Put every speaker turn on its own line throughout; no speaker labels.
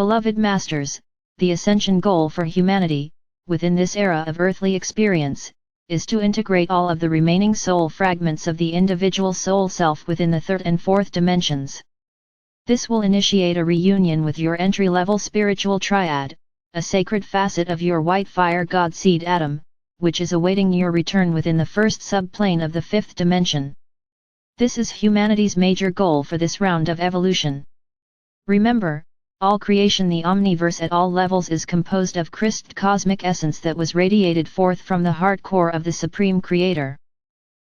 Beloved Masters, the Ascension goal for humanity, within this era of earthly experience, is to integrate all of the remaining soul fragments of the individual soul self within the third and fourth dimensions. This will initiate a reunion with your entry-level spiritual triad, a sacred facet of your white fire god seed atom, which is awaiting your return within the first subplane of the fifth dimension. This is humanity's major goal for this round of evolution. Remember, all creation, the omniverse at all levels, is composed of Christ cosmic essence that was radiated forth from the heart core of the Supreme Creator.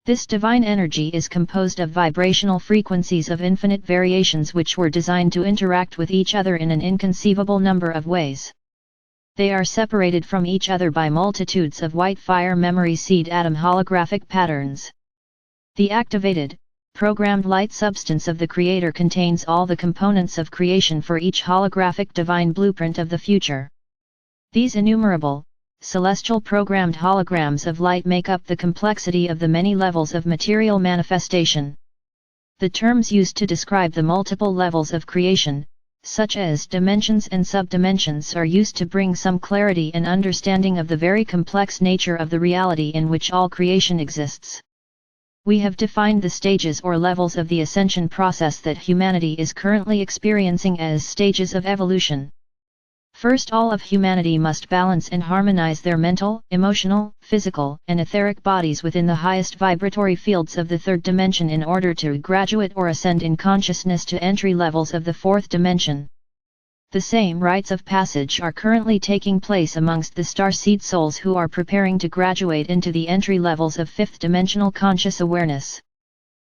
This divine energy is composed of vibrational frequencies of infinite variations which were designed to interact with each other in an inconceivable number of ways. They are separated from each other by multitudes of white fire memory seed atom holographic patterns. The activated, programmed light substance of the Creator contains all the components of creation for each holographic divine blueprint of the future. These innumerable, celestial programmed holograms of light make up the complexity of the many levels of material manifestation. The terms used to describe the multiple levels of creation, such as dimensions and subdimensions, are used to bring some clarity and understanding of the very complex nature of the reality in which all creation exists. We have defined the stages or levels of the ascension process that humanity is currently experiencing as stages of evolution. First, all of humanity must balance and harmonize their mental, emotional, physical, and etheric bodies within the highest vibratory fields of the third dimension in order to graduate or ascend in consciousness to entry levels of the fourth dimension. The same rites of passage are currently taking place amongst the starseed souls who are preparing to graduate into the entry levels of fifth-dimensional conscious awareness.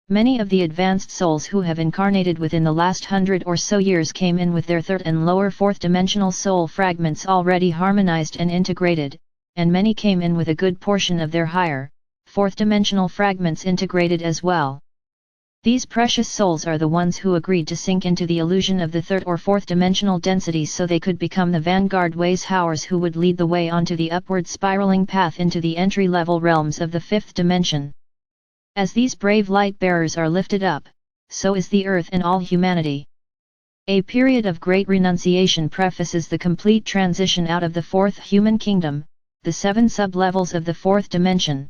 Many of the advanced souls who have incarnated within the last 100 or so years came in with their third and lower fourth-dimensional soul fragments already harmonized and integrated, and many came in with a good portion of their higher, fourth-dimensional fragments integrated as well. These precious souls are the ones who agreed to sink into the illusion of the third or fourth dimensional densities so they could become the vanguard ways-howers who would lead the way onto the upward spiraling path into the entry-level realms of the fifth dimension. As these brave light-bearers are lifted up, so is the earth and all humanity. A period of great renunciation prefaces the complete transition out of the fourth human kingdom, the 7 sub-levels of the fourth dimension.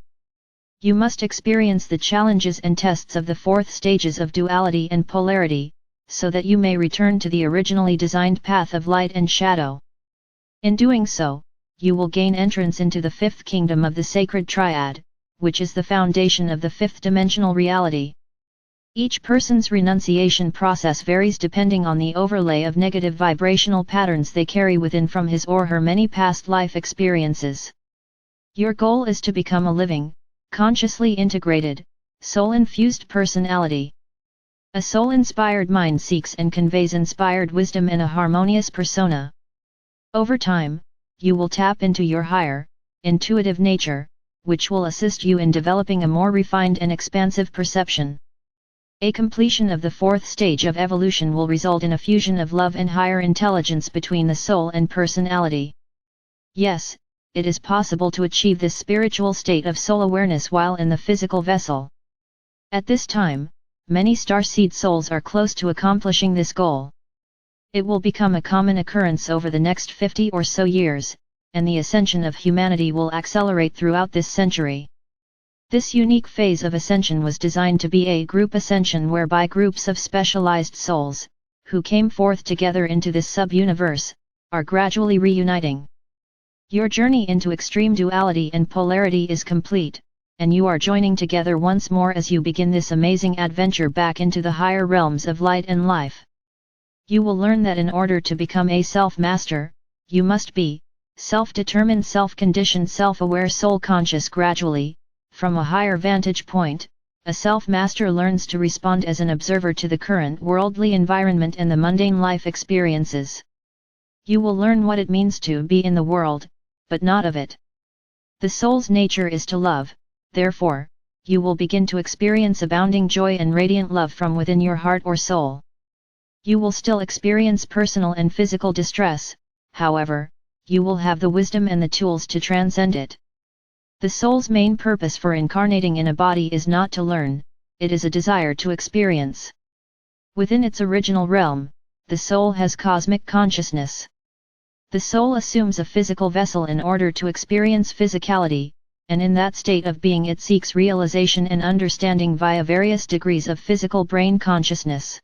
You must experience the challenges and tests of the fourth stages of duality and polarity, so that you may return to the originally designed path of light and shadow. In doing so, you will gain entrance into the fifth kingdom of the sacred triad, which is the foundation of the fifth dimensional reality. Each person's renunciation process varies depending on the overlay of negative vibrational patterns they carry within from his or her many past life experiences. Your goal is to become a living, consciously integrated, soul-infused personality. A soul-inspired mind seeks and conveys inspired wisdom in a harmonious persona. Over time, you will tap into your higher, intuitive nature, which will assist you in developing a more refined and expansive perception. A completion of the fourth stage of evolution will result in a fusion of love and higher intelligence between the soul and personality. Yes, it is possible to achieve this spiritual state of soul awareness while in the physical vessel. At this time, many starseed souls are close to accomplishing this goal. It will become a common occurrence over the next 50 or so years, and the ascension of humanity will accelerate throughout this century. This unique phase of ascension was designed to be a group ascension whereby groups of specialized souls, who came forth together into this sub-universe, are gradually reuniting. Your journey into extreme duality and polarity is complete, and you are joining together once more as you begin this amazing adventure back into the higher realms of light and life. You will learn that in order to become a self-master, you must be self-determined, self-conditioned, self-aware, soul-conscious. Gradually, from a higher vantage point, a self-master learns to respond as an observer to the current worldly environment and the mundane life experiences. You will learn what it means to be in the world, but not of it. The soul's nature is to love, therefore, you will begin to experience abounding joy and radiant love from within your heart or soul. You will still experience personal and physical distress, however, you will have the wisdom and the tools to transcend it. The soul's main purpose for incarnating in a body is not to learn, it is a desire to experience. Within its original realm, the soul has cosmic consciousness. The soul assumes a physical vessel in order to experience physicality, and in that state of being it seeks realization and understanding via various degrees of physical brain consciousness.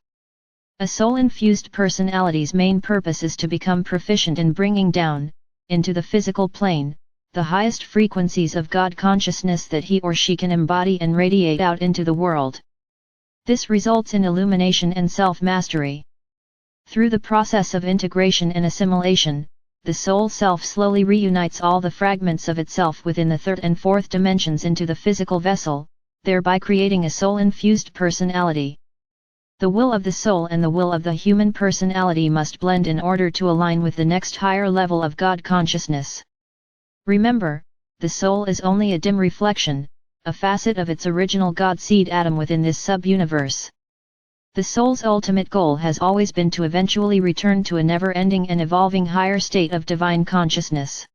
A soul-infused personality's main purpose is to become proficient in bringing down, into the physical plane, the highest frequencies of God consciousness that he or she can embody and radiate out into the world. This results in illumination and self-mastery. Through the process of integration and assimilation, the soul self slowly reunites all the fragments of itself within the third and fourth dimensions into the physical vessel, thereby creating a soul-infused personality. The will of the soul and the will of the human personality must blend in order to align with the next higher level of God consciousness. Remember, the soul is only a dim reflection, a facet of its original God seed atom within this sub-universe. The soul's ultimate goal has always been to eventually return to a never-ending and evolving higher state of divine consciousness.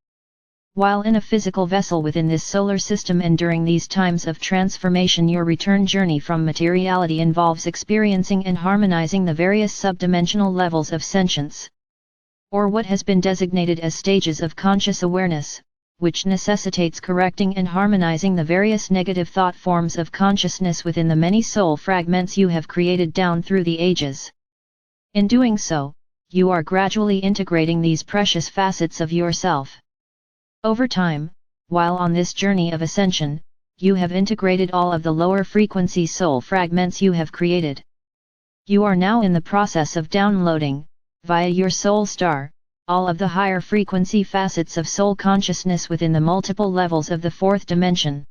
While in a physical vessel within this solar system and during these times of transformation, your return journey from materiality involves experiencing and harmonizing the various subdimensional levels of sentience, or what has been designated as stages of conscious awareness, which necessitates correcting and harmonizing the various negative thought forms of consciousness within the many soul fragments you have created down through the ages. In doing so, you are gradually integrating these precious facets of yourself. Over time, while on this journey of ascension, you have integrated all of the lower frequency soul fragments you have created. You are now in the process of downloading, via your soul star, all of the higher frequency facets of soul consciousness within the multiple levels of the fourth dimension.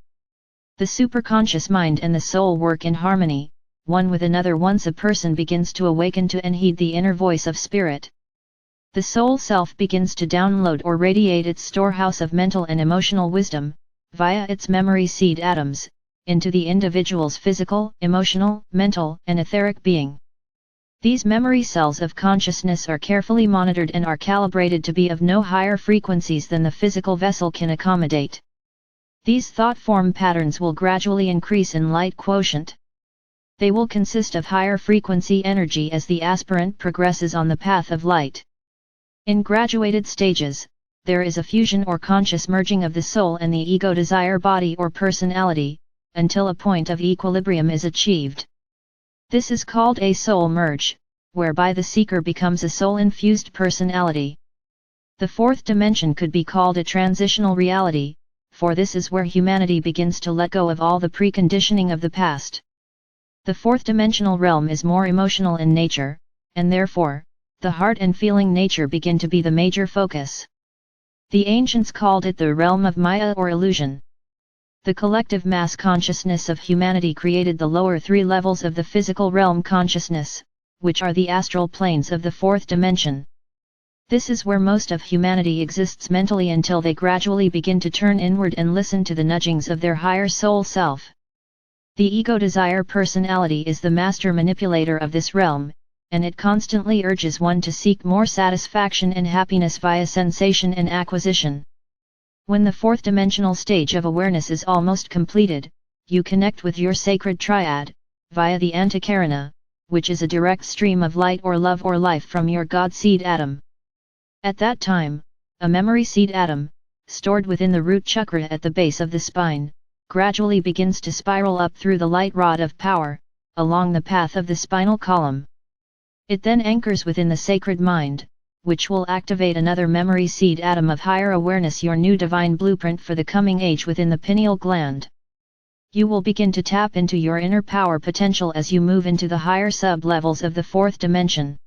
The superconscious mind and the soul work in harmony, one with another once a person begins to awaken to and heed the inner voice of spirit. The soul self begins to download or radiate its storehouse of mental and emotional wisdom, via its memory seed atoms, into the individual's physical, emotional, mental, and etheric being. These memory cells of consciousness are carefully monitored and are calibrated to be of no higher frequencies than the physical vessel can accommodate. These thought form patterns will gradually increase in light quotient. They will consist of higher frequency energy as the aspirant progresses on the path of light. In graduated stages, there is a fusion or conscious merging of the soul and the ego desire body or personality, until a point of equilibrium is achieved. This is called a soul merge, whereby the seeker becomes a soul-infused personality. The fourth dimension could be called a transitional reality, for this is where humanity begins to let go of all the preconditioning of the past. The fourth dimensional realm is more emotional in nature, and therefore, the heart and feeling nature begin to be the major focus. The ancients called it the realm of Maya or illusion. The collective mass consciousness of humanity created the lower three levels of the physical realm consciousness, which are the astral planes of the fourth dimension. This is where most of humanity exists mentally until they gradually begin to turn inward and listen to the nudgings of their higher soul self. The ego desire personality is the master manipulator of this realm, and it constantly urges one to seek more satisfaction and happiness via sensation and acquisition. When the fourth dimensional stage of awareness is almost completed, you connect with your sacred triad, via the antakarana, which is a direct stream of light or love or life from your God seed atom. At that time, a memory seed atom, stored within the root chakra at the base of the spine, gradually begins to spiral up through the light rod of power, along the path of the spinal column. It then anchors within the sacred mind, which will activate another memory seed atom of higher awareness, your new divine blueprint for the coming age within the pineal gland. You will begin to tap into your inner power potential as you move into the higher sub-levels of the fourth dimension.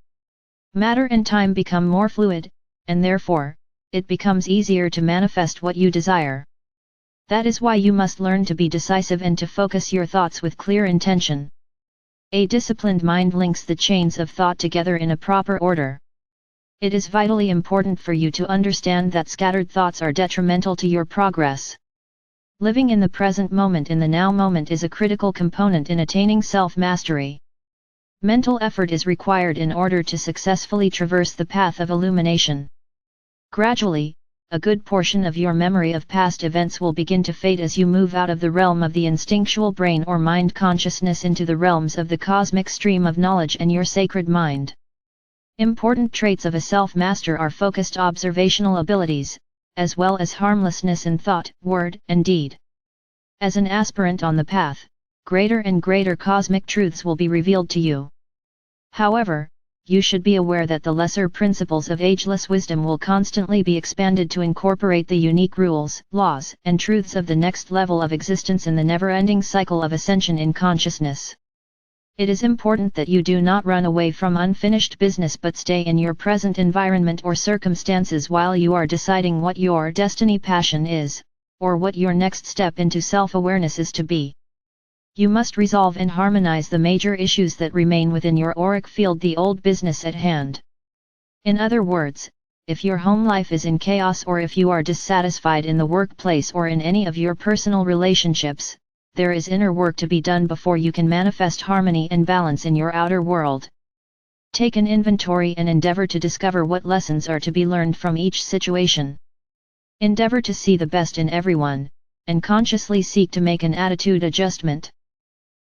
Matter and time become more fluid, and therefore, it becomes easier to manifest what you desire. That is why you must learn to be decisive and to focus your thoughts with clear intention. A disciplined mind links the chains of thought together in a proper order. It is vitally important for you to understand that scattered thoughts are detrimental to your progress. Living in the present moment in the now moment is a critical component in attaining self-mastery. Mental effort is required in order to successfully traverse the path of illumination. Gradually, a good portion of your memory of past events will begin to fade as you move out of the realm of the instinctual brain or mind consciousness into the realms of the cosmic stream of knowledge and your sacred mind. Important traits of a self-master are focused observational abilities, as well as harmlessness in thought, word, and deed. As an aspirant on the path, greater and greater cosmic truths will be revealed to you. However, you should be aware that the lesser principles of ageless wisdom will constantly be expanded to incorporate the unique rules, laws, and truths of the next level of existence in the never-ending cycle of ascension in consciousness. It is important that you do not run away from unfinished business but stay in your present environment or circumstances while you are deciding what your destiny passion is, or what your next step into self-awareness is to be. You must resolve and harmonize the major issues that remain within your auric field, the old business at hand. In other words, if your home life is in chaos or if you are dissatisfied in the workplace or in any of your personal relationships, there is inner work to be done before you can manifest harmony and balance in your outer world. Take an inventory and endeavor to discover what lessons are to be learned from each situation. Endeavor to see the best in everyone, and consciously seek to make an attitude adjustment.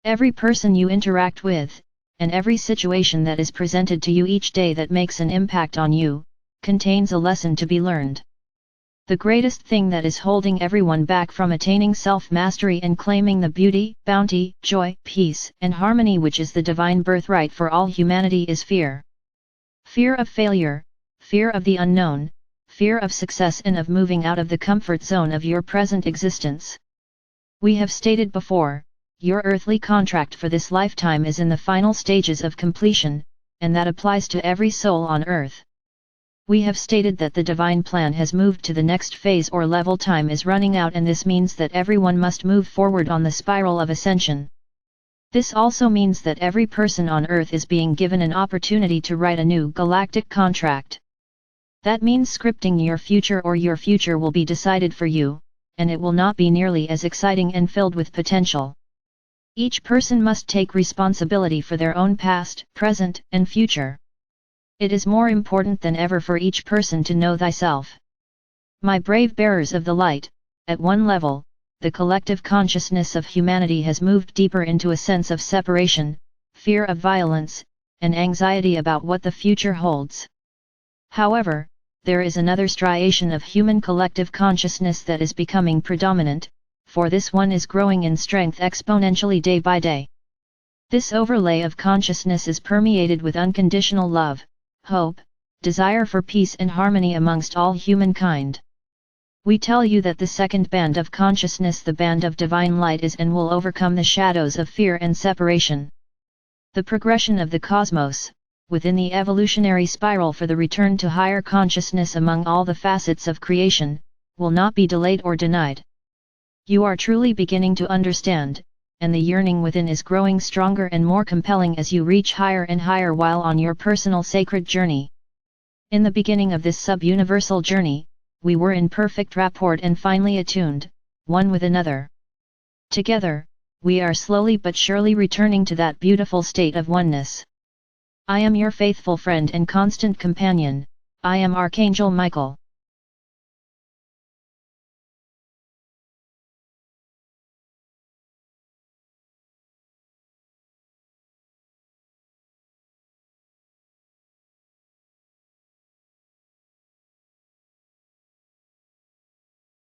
Every person you interact with, and every situation that is presented to you each day that makes an impact on you, contains a lesson to be learned. The greatest thing that is holding everyone back from attaining self-mastery and claiming the beauty, bounty, joy, peace, and harmony which is the divine birthright for all humanity is fear. Fear of failure, fear of the unknown, fear of success and of moving out of the comfort zone of your present existence. We have stated before, your earthly contract for this lifetime is in the final stages of completion, and that applies to every soul on earth. We have stated that the divine plan has moved to the next phase or level. Time is running out, and this means that everyone must move forward on the spiral of ascension. This also means that every person on earth is being given an opportunity to write a new galactic contract. That means scripting your future, or your future will be decided for you, and it will not be nearly as exciting and filled with potential. Each person must take responsibility for their own past, present, and future. It is more important than ever for each person to know thyself. My brave bearers of the light, at one level, the collective consciousness of humanity has moved deeper into a sense of separation, fear of violence, and anxiety about what the future holds. However, there is another striation of human collective consciousness that is becoming predominant, for this one is growing in strength exponentially day by day. This overlay of consciousness is permeated with unconditional love, hope, desire for peace and harmony amongst all humankind. We tell you that the second band of consciousness, the band of divine light, is and will overcome the shadows of fear and separation. The progression of the cosmos, within the evolutionary spiral for the return to higher consciousness among all the facets of creation, will not be delayed or denied. You are truly beginning to understand, and the yearning within is growing stronger and more compelling as you reach higher and higher while on your personal sacred journey. In the beginning of this sub-universal journey, we were in perfect rapport and finely attuned, one with another. Together, we are slowly but surely returning to that beautiful state of oneness. I am your faithful friend and constant companion, I am Archangel Michael.